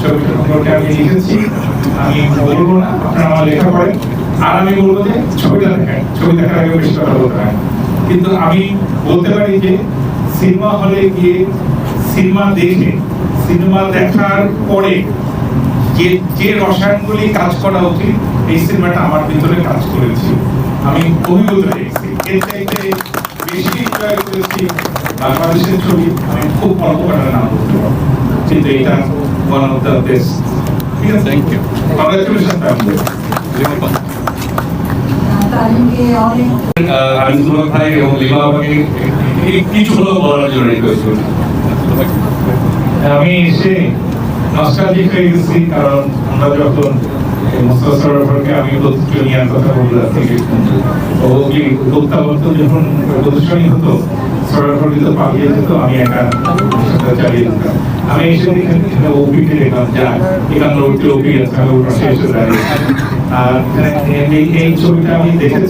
ছবিটা সম্পর্কে আমি লিখেছি, আমি বলবো না, আপনারা আমার লেখা পড়েন। আর আমি বলবো যে ছবিটা দেখেন, ছবি দেখার আগে বেশি কথা বলতে হয়। কিন্তু আমি বলতে পারি যে সিনেমা হলে গিয়ে সিনেমা দেখে, সিনেমা দেখার পরে যে যে রসায়নগুলি কাজ করা উচিত, এই সিনেমাটা আমার ভিতরে কাজ করেছে। আমি অভিভূত হয়েছি। এর চাইতে বেশি এনজয় করেছি বাংলাদেশের ছবি আমি খুব অল্প কটার নাম বলতে পারবো, কিন্তু এটা ওয়ান অফ দ্য বেস্ট। ঠিক আছে, থ্যাংক ইউ, কংগ্রাচুলেশন। আমি সুমন ভাই এবং লিমা আমাকে কিছু হলো বলার জন্য রিকোয়েস্ট করি। আমি এসে নস্টালজিক হয়ে গেছি, কারণ আমরা যখন মোস্তফা সরোয়ারকে আমি প্রতিনিয়ার কথা বললাম থেকে প্রত্যাবর্তন যখন প্রদর্শনী হতো, সরোয়ার তো পালিয়ে যেত, আমি একা চালিয়ে দিতাম। আমি এসে এখানে ওপিতে দেখলাম যা এখানে ওপি আছে, আমি ওর পাশে এসে দাঁড়িয়ে। আর এই ছবিটা আমি দেখেছি।